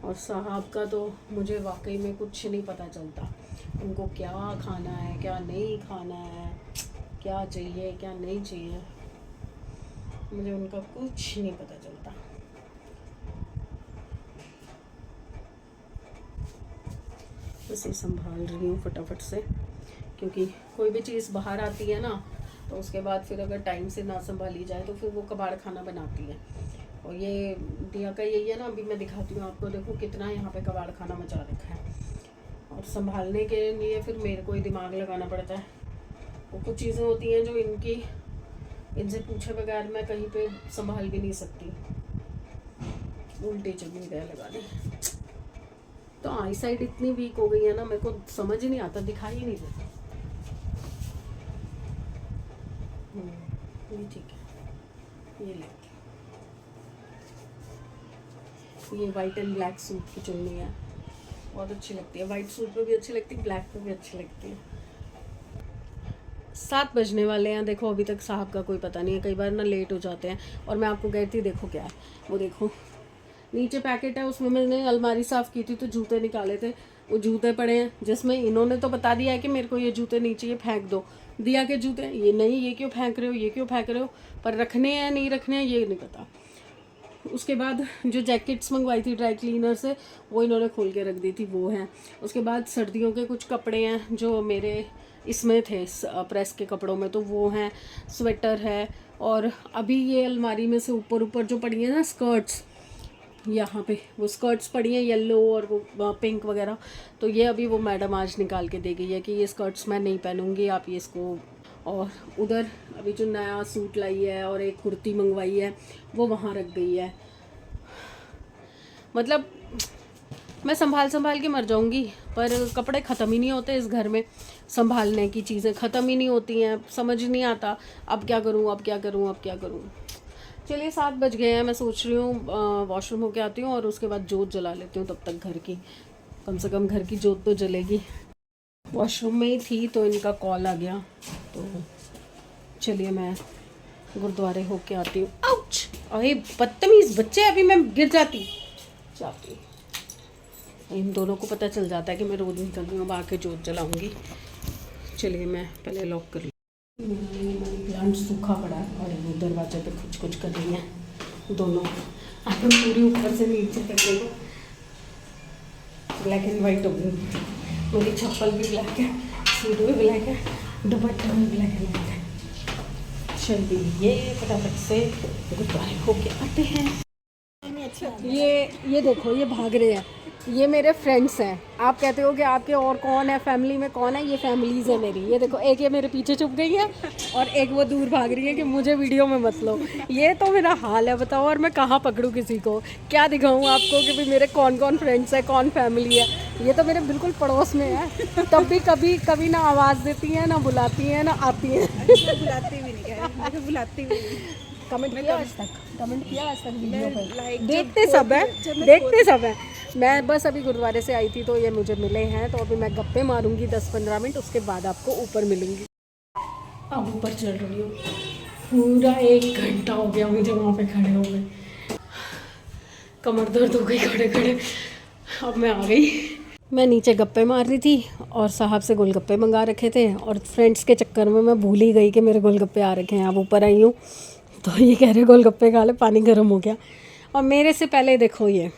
और साहब का तो मुझे वाकई में कुछ नहीं पता चलता, उनको क्या खाना है क्या नहीं खाना है, क्या चाहिए क्या नहीं चाहिए, मुझे उनका कुछ नहीं पता चलता। बस ये संभाल रही हूँ फटाफट से, क्योंकि कोई भी चीज़ बाहर आती है ना तो उसके बाद फिर अगर टाइम से ना संभाली जाए तो फिर वो कबाड़ खाना बनाती है। और ये दिया का यही है ना, अभी मैं दिखाती हूँ आपको, देखो कितना यहाँ पे कबाड़ खाना मचा रखा है। और संभालने के लिए फिर मेरे को ही दिमाग लगाना पड़ता है। वो कुछ चीज़ें होती हैं जो इनसे पूछे बगैर मैं कहीं पे संभाल भी नहीं सकती। उल्टे चलनी गए लगाने, तो आई साइड इतनी वीक हो गई है ना, मेरे को समझ ही नहीं आता, दिखाई ही नहीं देता। ये ठीक है, ये ले, ये वाइट एंड ब्लैक सूट की चुन्नी है, बहुत अच्छी लगती है। वाइट सूट पे भी अच्छी लगती है, ब्लैक पे भी अच्छी लगती है। 7 बजने वाले हैं, देखो अभी तक साहब का कोई पता नहीं है। कई बार ना लेट हो जाते हैं। और मैं आपको कहती, देखो क्या है वो, देखो नीचे पैकेट है, उसमें मैंने अलमारी साफ़ की थी तो जूते निकाले थे, वो जूते पड़े हैं जिसमें इन्होंने तो बता दिया है कि मेरे को ये जूते नहीं चाहिए, फेंक दो। दिया के जूते ये नहीं, ये क्यों फेंक रहे हो, ये क्यों फेंक रहे हो, पर रखने हैं नहीं रखने हैं ये नहीं पता। उसके बाद जो जैकेट्स मंगवाई थी ड्राई क्लीनर से, वो इन्होंने खोल के रख दी थी, वो हैं। उसके बाद सर्दियों के कुछ कपड़े हैं जो मेरे इसमें थे प्रेस के कपड़ों में, तो वो हैं। स्वेटर है। और अभी ये अलमारी में से ऊपर ऊपर जो पड़ी हैं ना स्कर्ट्स, यहाँ पे वो स्कर्ट्स पड़ी हैं येलो और वो पिंक वगैरह, तो ये अभी वो मैडम आज निकाल के दे गई है कि ये स्कर्ट्स मैं नहीं पहनूंगी, आप ये इसको। और उधर अभी जो नया सूट लाई है और एक कुर्ती मंगवाई है वो वहाँ रख गई है। मतलब मैं संभाल के मर जाऊंगी, पर कपड़े ख़त्म ही नहीं होते इस घर में, संभालने की चीज़ें ख़त्म ही नहीं होती हैं। समझ नहीं आता अब क्या करूँ, अब क्या करूँ, अब क्या करूँ। चलिए 7 बज गए हैं, मैं सोच रही हूँ वॉशरूम होके आती हूँ और उसके बाद जोत जला लेती हूँ, तब तक घर की कम से कम घर की जोत तो जलेगी। वॉशरूम में ही थी तो इनका कॉल आ गया, तो चलिए मैं गुरुद्वारे होके आती हूँ। आउच! अरे बदतमीज़ बच्चे, अभी मैं गिर जाती। इन दोनों को पता चल जाता है कि मैं रोज़ निकल रही हूँ, अब आके जोत जलाऊँगी। चलिए मैं पहले लॉक कर लूँ। मनी प्लांट सूखा पड़ा है और वो दरवाजे पे कुछ कुछ कर रही हैं दोनों। अब पूरी ऊपर से नीचे तक देखो ब्लैक एंड वाइट हो गई। मेरी चप्पल भी ब्लैक है, सूट भी ब्लैक है, दुपट्टा भी ब्लैक एंड वाइट है। चलिए ये फटाफट से गुरुद्वारे होके आते हैं। ये देखो ये भाग रहे हैं, ये मेरे फ्रेंड्स हैं। आप कहते हो कि आपके और कौन है, फैमिली में कौन है, ये फैमिलीज़ है मेरी। ये देखो एक ये मेरे पीछे छुप गई है और एक वो दूर भाग रही है कि मुझे वीडियो में मत लो। ये तो मेरा हाल है, बताओ। और मैं कहाँ पकड़ूँ किसी को, क्या दिखाऊँ आपको कि भाई मेरे कौन कौन फ्रेंड्स है, कौन फैमिली है। ये तो मेरे बिल्कुल पड़ोस में है, तब भी कभी ना आवाज़ देती हैं, ना बुलाती हैं, ना आती हैं। बुलाती भी नहीं है, बुलाती भी नहीं। कमेंट किया आज तक वीडियो पे? देखते सब हैं। मैं बस अभी गुरुद्वारे से आई थी तो ये मुझे मिले हैं, तो अभी मैं गप्पे मारूंगी 10-15 मिनट, उसके बाद आपको ऊपर मिलूंगी। अब ऊपर चल रही हूँ, पूरा 1 घंटा हो गया मुझे वहाँ पे खड़े हो गए, कमर दर्द हो गई खड़े खड़े। अब मैं आ गई। मैं नीचे गप्पे मार रही थी और साहब से गोलगप्पे मंगा रखे थे, और फ्रेंड्स के चक्कर में मैं भूल ही गई कि मेरे गोलगप्पे आ रखे हैं। अब ऊपर आई हूँ तो ये कह रहे गोलगप्पे खा ले, पानी गर्म हो गया। और मेरे से पहले देखो ये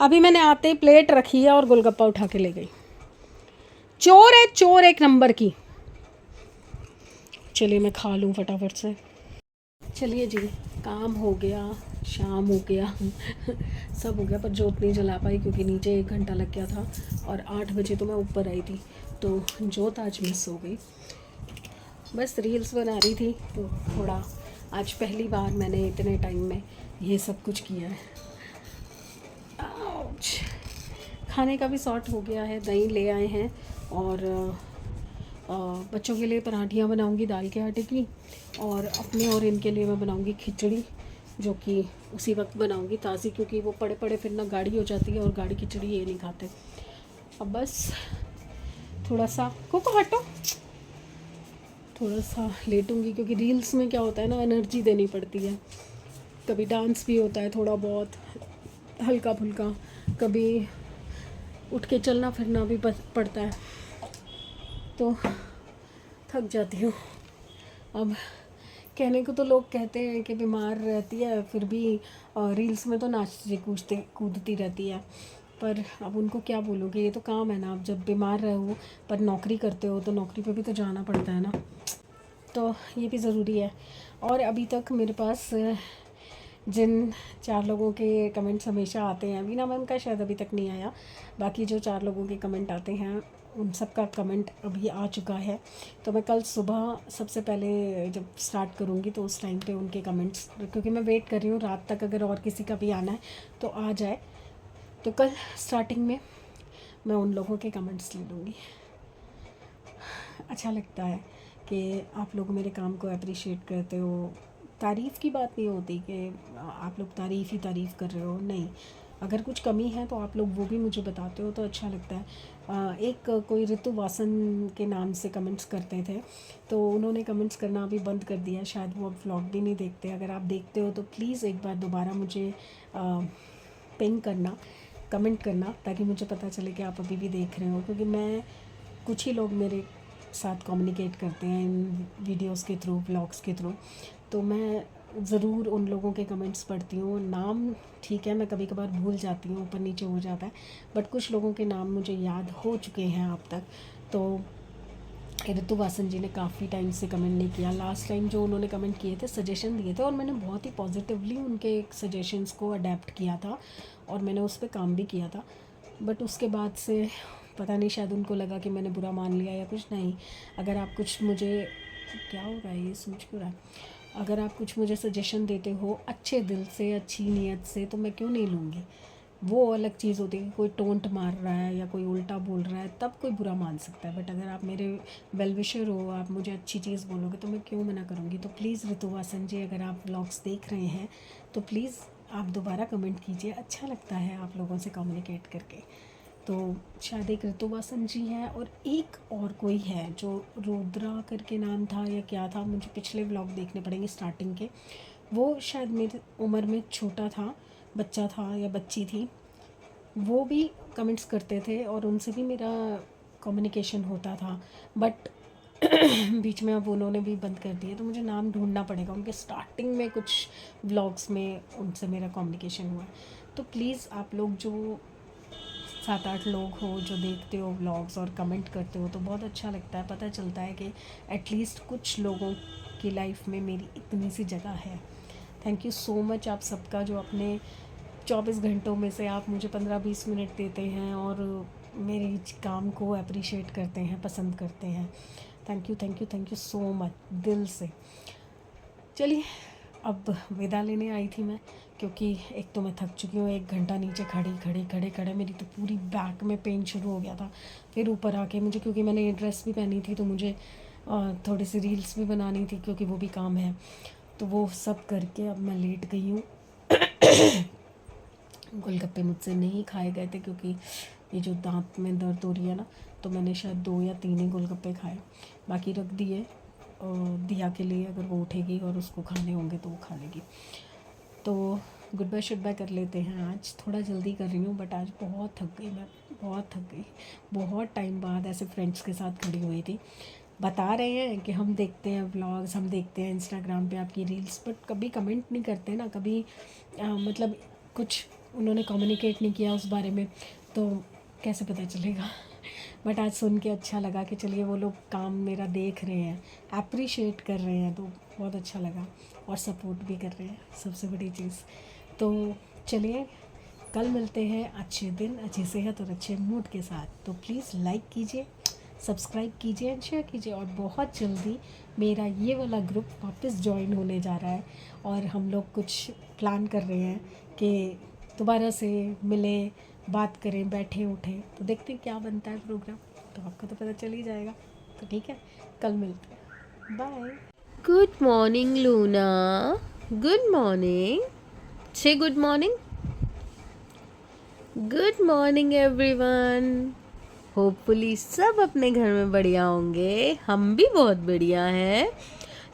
अभी मैंने आते ही प्लेट रखी है और गोलगप्पा उठा के ले गई। चोर है, चोर एक नंबर की। चलिए मैं खा लूँ फटाफट से। चलिए जी, काम हो गया, शाम हो गया सब हो गया, पर जोत नहीं जला पाई क्योंकि नीचे 1 घंटा लग गया था और 8 बजे तो मैं ऊपर आई थी, तो जोत आज मिस हो गई। बस रील्स बना रही थी तो थोड़ा आज पहली बार मैंने इतने टाइम में ये सब कुछ किया है। आउच! खाने का भी सॉर्ट हो गया है, दही ले आए हैं और बच्चों के लिए पराठियाँ बनाऊंगी दाल के आटे की, और अपने और इनके लिए मैं बनाऊंगी खिचड़ी, जो कि उसी वक्त बनाऊंगी ताज़ी, क्योंकि वो पड़े पड़े फिर ना गाढ़ी हो जाती है और गाढ़ी खिचड़ी ये नहीं खाते। अब बस थोड़ा सा कोको हटो, थोड़ा सा लेटूंगी, क्योंकि रील्स में क्या होता है ना, एनर्जी देनी पड़ती है। कभी डांस भी होता है, थोड़ा बहुत हल्का फुल्का कभी उठ के चलना फिरना भी पड़ता है, तो थक जाती हूँ। अब कहने को तो लोग कहते हैं कि बीमार रहती है फिर भी रील्स में तो नाचती कूदती रहती है, पर अब उनको क्या बोलोगे, ये तो काम है ना। अब जब बीमार रहो पर नौकरी करते हो तो नौकरी पे भी तो जाना पड़ता है ना, तो ये भी ज़रूरी है। और अभी तक मेरे पास जिन 4 लोगों के कमेंट्स हमेशा आते हैं, वीना मैम का शायद अभी तक नहीं आया, बाकी जो 4 लोगों के कमेंट आते हैं उन सब का कमेंट अभी आ चुका है। तो मैं कल सुबह सबसे पहले जब स्टार्ट करूँगी तो उस टाइम पे उनके कमेंट्स, क्योंकि मैं वेट कर रही हूँ रात तक अगर और किसी का भी आना है तो आ जाए, तो कल स्टार्टिंग में मैं उन लोगों के कमेंट्स ले लूँगी। अच्छा लगता है कि आप लोग मेरे काम को अप्रिशिएट करते हो। तारीफ़ की बात नहीं होती कि आप लोग तारीफ़ कर रहे हो, नहीं, अगर कुछ कमी है तो आप लोग वो भी मुझे बताते हो तो अच्छा लगता है। एक कोई ऋतु वासन के नाम से कमेंट्स करते थे, तो उन्होंने कमेंट्स करना अभी बंद कर दिया, शायद वो अब व्लॉग भी नहीं देखते। अगर आप देखते हो तो प्लीज़ एक बार दोबारा मुझे पिंग करना, कमेंट करना, ताकि मुझे पता चले कि आप अभी भी देख रहे हो, क्योंकि मैं कुछ ही लोग मेरे साथ कम्युनिकेट करते हैं इन वीडियोस के थ्रू, व्लॉग्स के थ्रू, तो मैं ज़रूर उन लोगों के कमेंट्स पढ़ती हूँ। नाम ठीक है, मैं कभी कभार भूल जाती हूँ, ऊपर नीचे हो जाता है, बट कुछ लोगों के नाम मुझे याद हो चुके हैं अब तक। तो ऋतु वासन जी ने काफ़ी टाइम से कमेंट नहीं किया। लास्ट टाइम जो उन्होंने कमेंट किए थे, सजेशन दिए थे, और मैंने बहुत ही पॉजिटिवली उनके सजेशंस को अडेप्ट किया था और मैंने उस पर काम भी किया था, बट उसके बाद से पता नहीं, शायद उनको लगा कि मैंने बुरा मान लिया या कुछ। नहीं, अगर आप कुछ मुझे, क्या हो रहा है ये सोच क्यों रहा है, अगर आप कुछ मुझे सजेशन देते हो अच्छे दिल से, अच्छी नीयत से, तो मैं क्यों नहीं लूँगी। वो अलग चीज़ होती है कि कोई टोंट मार रहा है या कोई उल्टा बोल रहा है, तब कोई बुरा मान सकता है, बट अगर आप मेरे वेल विशर हो, आप मुझे अच्छी चीज़ बोलोगे, तो मैं क्यों मना करूँगी। तो प्लीज़ ऋतु वासन जी, अगर आप व्लॉग्स देख रहे हैं तो प्लीज़ आप दोबारा कमेंट कीजिए, अच्छा लगता है आप लोगों से कम्युनिकेट करके। तो शायद एक ऋतु वासन जी हैं और एक और कोई है जो रुद्रा करके नाम था या क्या था, मुझे पिछले व्लॉग देखने पड़ेंगे स्टार्टिंग के। वो शायद मेरी उम्र में छोटा था, बच्चा था या बच्ची थी, वो भी कमेंट्स करते थे और उनसे भी मेरा कम्युनिकेशन होता था, बट बीच में अब उन्होंने भी बंद कर दिया, तो मुझे नाम ढूंढना पड़ेगा। उनके स्टार्टिंग में कुछ व्लॉग्स में उनसे मेरा कम्युनिकेशन हुआ है। तो प्लीज़ आप लोग जो 7-8 लोग हो जो देखते हो व्लॉग्स और कमेंट करते हो, तो बहुत अच्छा लगता है, पता चलता है कि एटलीस्ट कुछ लोगों की लाइफ में मेरी इतनी सी जगह है। थैंक यू सो मच आप सबका, जो अपने 24 घंटों में से आप मुझे 15-20 मिनट देते हैं और मेरे काम को अप्रिशिएट करते हैं, पसंद करते हैं। थैंक यू सो मच दिल से। चलिए, अब विदा लेने आई थी मैं, क्योंकि एक तो मैं थक चुकी हूँ, 1 घंटा नीचे खड़े मेरी तो पूरी बैक में पेन शुरू हो गया था। फिर ऊपर आके मुझे, क्योंकि मैंने ये ड्रेस भी पहनी थी, तो मुझे थोड़ी सी रील्स भी बनानी थी, क्योंकि वो भी काम है, तो वो सब करके अब मैं लेट गई हूँ। गोलगप्पे मुझसे नहीं खाए गए थे, क्योंकि ये जो दांत में दर्द हो रही है ना, तो मैंने शायद 2 या 3 ही गोलगप्पे खाए, बाकी रख दिए दिया के लिए, अगर वो उठेगी और उसको खाने होंगे तो वो खा लेगी। तो गुड बाय कर लेते हैं। आज थोड़ा जल्दी कर रही हूँ, बट आज बहुत थक गई, मैं बहुत थक गई। बहुत टाइम बाद ऐसे फ्रेंड्स के साथ खड़ी हुई थी। बता रहे हैं कि हम देखते हैं व्लॉग्स, हम देखते हैं इंस्टाग्राम पे आपकी रील्स, बट कभी कमेंट नहीं करते ना, कभी मतलब कुछ उन्होंने कम्युनिकेट नहीं किया उस बारे में, तो कैसे पता चलेगा। बट आज सुन के अच्छा लगा कि चलिए वो लोग काम मेरा देख रहे हैं, अप्रिशिएट कर रहे हैं, तो बहुत अच्छा लगा, और सपोर्ट भी कर रहे हैं, सबसे बड़ी चीज़। तो चलिए, कल मिलते हैं अच्छे दिन, अच्छी सेहत और अच्छे मूड के साथ। तो प्लीज़ लाइक कीजिए, सब्सक्राइब कीजिए एंड शेयर कीजिए, और बहुत जल्दी मेरा ये वाला ग्रुप वापस ज्वाइन होने जा रहा है, और हम लोग कुछ प्लान कर रहे हैं कि दोबारा से मिलें, बात करें, बैठे उठें, तो देखते हैं क्या बनता है प्रोग्राम, तो आपको तो पता चल ही जाएगा। तो ठीक है, कल मिलते हैं, bye. Good morning Luna, good morning, say good morning, good morning everyone. Hopefully सब अपने घर में बढ़िया होंगे, हम भी बहुत बढ़िया हैं।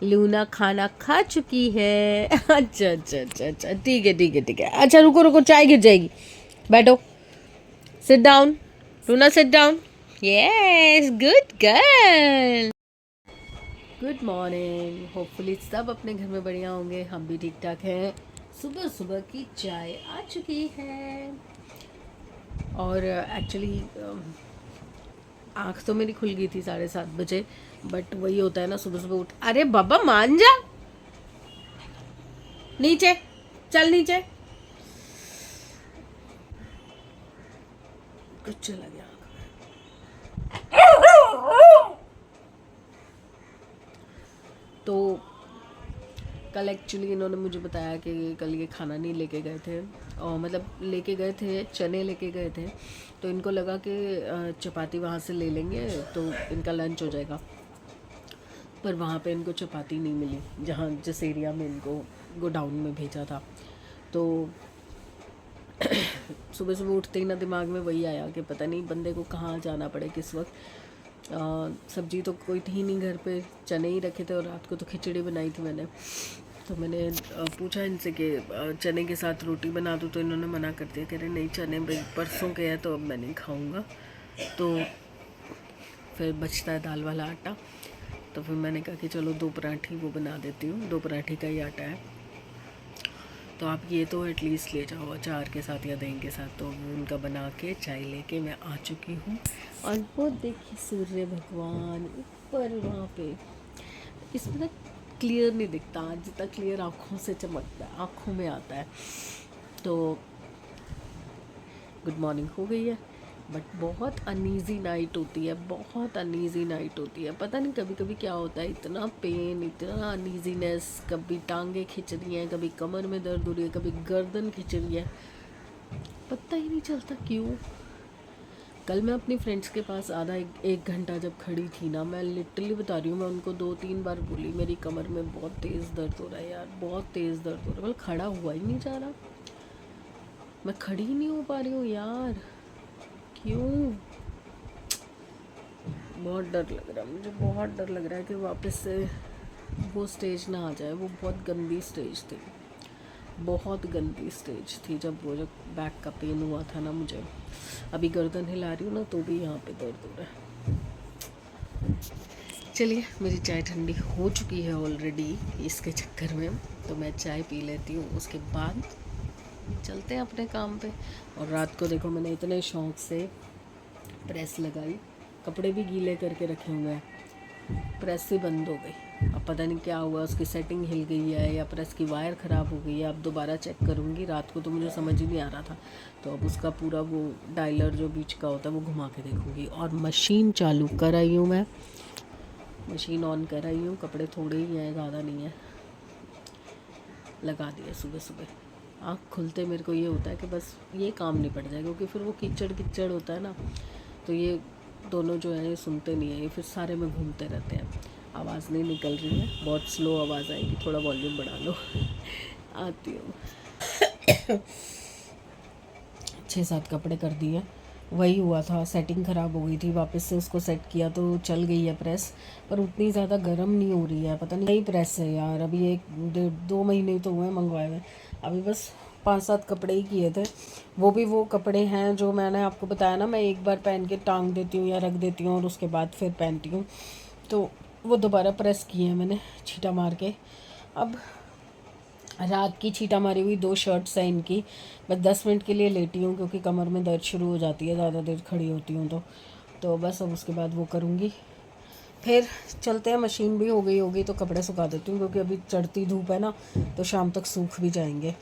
लूना खाना खा चुकी है। अच्छा, ठीक है। अच्छा रुको, चाय गिर जाएगी, बैठो। Sit down Luna, sit down. Yes, good girl. Good morning. Hopefully सब अपने घर में बढ़िया होंगे, हम भी ठीक ठाक हैं। सुबह सुबह की चाय आ चुकी है और एक्चुअली आँख तो मेरी खुल गई थी 7:30 बजे, बट वही होता है ना, सुबह सुबह उठ, अरे बाबा मान जा, नीचे चल, नीचे कुछ चला गया। तो कल एक्चुअली इन्होंने मुझे बताया कि कल ये खाना नहीं लेके गए थे, और मतलब लेके गए थे, चने लेके गए थे, तो इनको लगा कि चपाती वहाँ से ले लेंगे तो इनका लंच हो जाएगा, पर वहाँ पे इनको चपाती नहीं मिली जहाँ जिस एरिया में इनको गोडाउन में भेजा था। तो सुबह सुबह उठते ही ना दिमाग में वही आया कि पता नहीं बंदे को कहाँ जाना पड़े किस वक्त। सब्जी तो कोई थी नहीं घर पे, चने ही रखे थे और रात को तो खिचड़ी बनाई थी मैंने। तो मैंने पूछा इनसे कि चने के साथ रोटी बना दूँ, तो इन्होंने मना कर दिया, कह रहे नहीं चने परसों के हैं तो अब मैं नहीं खाऊँगा। तो फिर बचता है दाल वाला आटा, तो फिर मैंने कहा कि चलो 2 पराठी वो बना देती हूँ, 2 पराठी का ही आटा है, तो आप ये तो एटलीस्ट ले जाओ अचार के साथ या दही के साथ। तो वो उनका बना के चाय लेके मैं आ चुकी हूँ, और वो देखिए सूर्य भगवान ऊपर वहाँ पे, इसमें ना क्लियर नहीं दिखता, जितना क्लियर आँखों से चमकता है, आँखों में आता है। तो गुड मॉर्निंग हो गई है, बट बहुत अनईज़ी नाइट होती है, बहुत अनईज़ी नाइट होती है। पता नहीं कभी कभी क्या होता है, इतना पेन, इतना अनईजीनेस, कभी टांगे खिंच रही हैं, कभी कमर में दर्द हो रही है, कभी गर्दन खिंच रही है, पता ही नहीं चलता क्यों। कल मैं अपनी फ्रेंड्स के पास आधा एक घंटा जब खड़ी थी ना, मैं लिटरली बता रही हूँ, मैं उनको 2-3 बार बोली मेरी कमर में बहुत तेज़ दर्द हो रहा है यार, बहुत तेज़ दर्द हो रहा है। मतलब खड़ा हुआ ही नहीं जा रहा, मैं खड़ी ही नहीं हो पा रही हूँ यार, क्यों। बहुत डर लग रहा है मुझे, बहुत डर लग रहा है कि वापस से वो स्टेज ना आ जाए। वो बहुत गंदी स्टेज थी, बहुत गंदी स्टेज थी, जब बैक का पेन हुआ था ना मुझे। अभी गर्दन हिला रही हूँ ना तो भी यहाँ पे दर्द हो रहा है। चलिए, मेरी चाय ठंडी हो चुकी है ऑलरेडी इसके चक्कर में, तो मैं चाय पी लेती हूँ, उसके बाद चलते हैं अपने काम पे। और रात को देखो मैंने इतने शौक़ से प्रेस लगाई, कपड़े भी गीले करके रखे हुए हैं, प्रेस ही बंद हो गई। अब पता नहीं क्या हुआ, उसकी सेटिंग हिल गई है या प्रेस की वायर ख़राब हो गई है। अब दोबारा चेक करूँगी, रात को तो मुझे समझ ही नहीं आ रहा था, तो अब उसका पूरा वो डायलर जो बीच का होता है वो घुमा के देखूँगी। और मशीन चालू कर आई हूँ मैं, मशीन ऑन कर आई हूँ, कपड़े थोड़े ही हैं, ज़्यादा नहीं है, लगा दिया सुबह सुबह। आँख खुलते मेरे को ये होता है कि बस ये काम निपट जाए, क्योंकि फिर वो कीचड़ होता है ना, तो ये दोनों जो है ये सुनते नहीं है, ये फिर सारे में घूमते रहते हैं। आवाज़ नहीं निकल रही है, बहुत स्लो आवाज़ आएगी, थोड़ा वॉल्यूम बढ़ा लो। आती हूँ। 6-7 कपड़े कर दिए, वही हुआ था, सेटिंग ख़राब हो गई थी, वापस से उसको सेट किया तो चल गई है प्रेस, पर उतनी ज़्यादा गर्म नहीं हो रही है, पता नहीं। नई प्रेस है यार, अभी 1-2 महीने तो हुए मंगवाए हुए, अभी बस 5-7 कपड़े ही किए थे, वो भी वो कपड़े हैं जो मैंने आपको बताया ना, मैं एक बार पहन के टांग देती हूँ या रख देती हूँ और उसके बाद फिर पहनती हूँ, तो वो दोबारा प्रेस किए हैं मैंने छींटा मार के। अब रात की छींटा मारी हुई 2 शर्ट्स हैं इनकी, बस 10 मिनट के लिए लेटी हूँ क्योंकि कमर में दर्द शुरू हो जाती है ज़्यादा देर खड़ी होती हूँ तो बस अब उसके बाद वो करूँगी, फिर चलते हैं। मशीन भी हो गई होगी तो कपड़े सुखा देती हूँ, क्योंकि अभी चढ़ती धूप है ना, तो शाम तक सूख भी जाएंगे।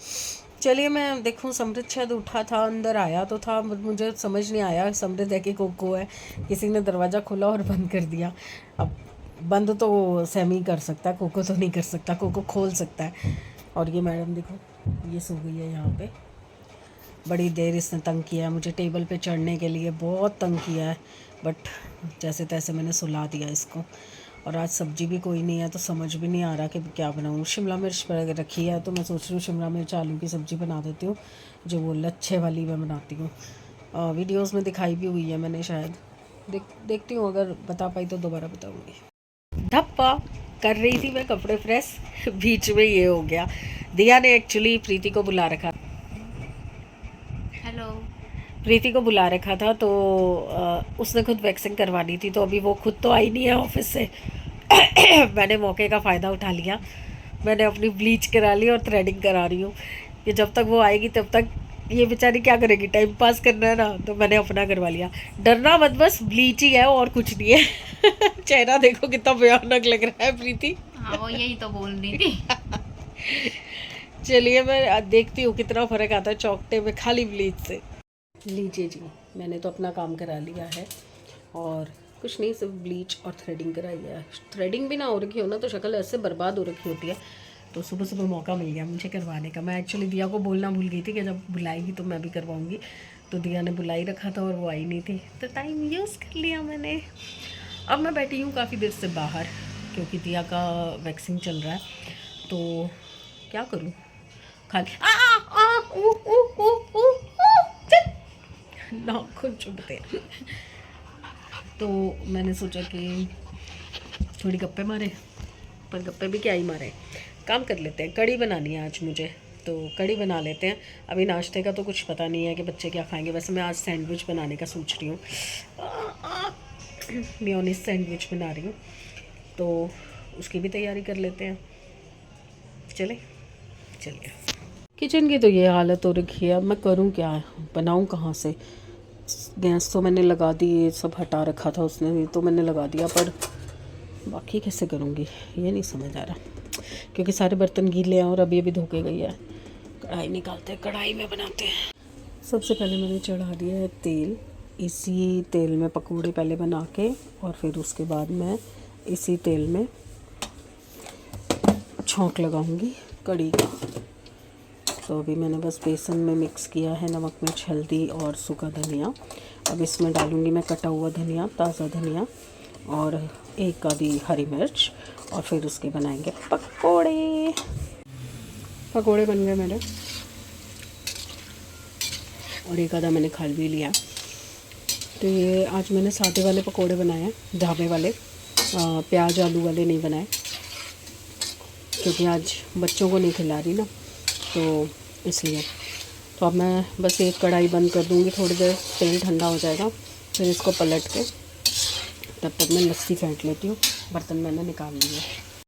चलिए, मैं देखूँ, समृद्ध शायद उठा था, अंदर आया तो था, मुझे समझ नहीं आया। समृद्ध है कि कोको है, किसी ने दरवाज़ा खोला और बंद कर दिया। अब बंद तो सेमी कर सकता है, कोको तो नहीं कर सकता, कोको खोल सकता है। और ये मैडम देखो, ये सो गई है यहाँ पे, बड़ी देर इसने तंग किया है मुझे टेबल पे चढ़ने के लिए, बहुत तंग किया है, बट जैसे तैसे मैंने सुला दिया इसको। और आज सब्जी भी कोई नहीं है तो समझ भी नहीं आ रहा कि क्या बनाऊँ। शिमला मिर्च रखी है तो मैं सोच रही हूँ शिमला मिर्च आलू की सब्ज़ी बना देती हूँ, जो वो लच्छे वाली मैं बनाती हूँ। वीडियोस में दिखाई भी हुई है मैंने शायद, देखती हूँ, अगर बता पाई तो दोबारा बताऊँगी। धप्पा कर रही थी मैं कपड़े प्रेस, बीच में ये हो गया। दिया ने एक्चुअली प्रीति को बुला रखा। हेलो, प्रीति को बुला रखा था, तो उसने खुद वैक्सिंग करवानी थी, तो अभी वो खुद तो आई नहीं है ऑफिस से। मैंने मौके का फ़ायदा उठा लिया, मैंने अपनी ब्लीच करा ली और थ्रेडिंग करा रही हूँ कि जब तक वो आएगी तब तक ये बेचारी क्या करेगी, टाइम पास करना है ना, तो मैंने अपना करवा लिया। डरना मत, बस ब्लीच ही है और कुछ नहीं है। चेहरा देखो कितना भयानक लग रहा है प्रीति। हाँ वो यही तो बोल रही थी। चलिए मैं देखती हूँ कितना फ़र्क आता है चौकटे में खाली ब्लीच से। लीजिए जी, मैंने तो अपना काम करा लिया है और कुछ नहीं, सिर्फ ब्लीच और थ्रेडिंग कराई है। थ्रेडिंग भी ना हो रखी हो ना तो शक्ल ऐसे बर्बाद हो रखी होती है, तो सुबह सुबह मौका मिल गया मुझे करवाने का। मैं एक्चुअली दिया को बोलना भूल गई थी कि जब बुलाएगी तो मैं भी करवाऊँगी, तो दिया ने बुला ही रखा था और वो आई नहीं थी, तो टाइम यूज़ कर लिया मैंने। अब मैं बैठी हूँ काफ़ी देर से बाहर क्योंकि दिया का वैक्सीन चल रहा है, तो क्या करूँ, खाली नाखून चुभते हैं। तो मैंने सोचा कि थोड़ी गप्पे मारे, पर गप्पे भी क्या ही मारे, काम कर लेते हैं। कड़ी बनानी है आज मुझे, तो कड़ी बना लेते हैं। अभी नाश्ते का तो कुछ पता नहीं है कि बच्चे क्या खाएंगे। वैसे मैं आज सैंडविच बनाने का सोच रही हूँ, मेयोनीज सैंडविच बना रही हूँ, तो उसकी भी तैयारी कर लेते हैं। चलिए किचन की तो ये हालत हो रखी है, अब मैं करूँ क्या, बनाऊँ कहाँ से। गैस तो मैंने लगा दी, ये सब हटा रखा था उसने, तो मैंने लगा दिया, पर बाकी कैसे करूँगी ये नहीं समझ आ रहा, क्योंकि सारे बर्तन गीले हैं और अभी धोके गई है। कढ़ाई निकालते हैं, कढ़ाई में बनाते हैं। सबसे पहले मैंने चढ़ा दिया है तेल, इसी तेल में पकौड़े पहले बना के और फिर उसके बाद मैं इसी तेल में छौंक लगाऊंगी कड़ी का। तो अभी मैंने बस बेसन में मिक्स किया है नमक, मिर्च, हल्दी और सूखा धनिया। अब इसमें डालूंगी मैं कटा हुआ धनिया, ताज़ा धनिया और एक आधी हरी मिर्च, और फिर उसके बनाएंगे पकोड़े। पकोड़े बन गए मेरे, और एक आधा मैंने खा भी लिया। तो ये आज मैंने सादे वाले पकोड़े बनाए हैं, ढाबे वाले, प्याज आलू वाले नहीं बनाए, क्योंकि आज बच्चों को नहीं खिला रही ना, तो इसलिए। तो अब मैं बस एक कढ़ाई बंद कर दूँगी, थोड़ी देर तेल ठंडा हो जाएगा, फिर इसको पलट के तब तक मैं लस्सी फेंट लेती हूँ। बर्तन मैंने निकाल लिए।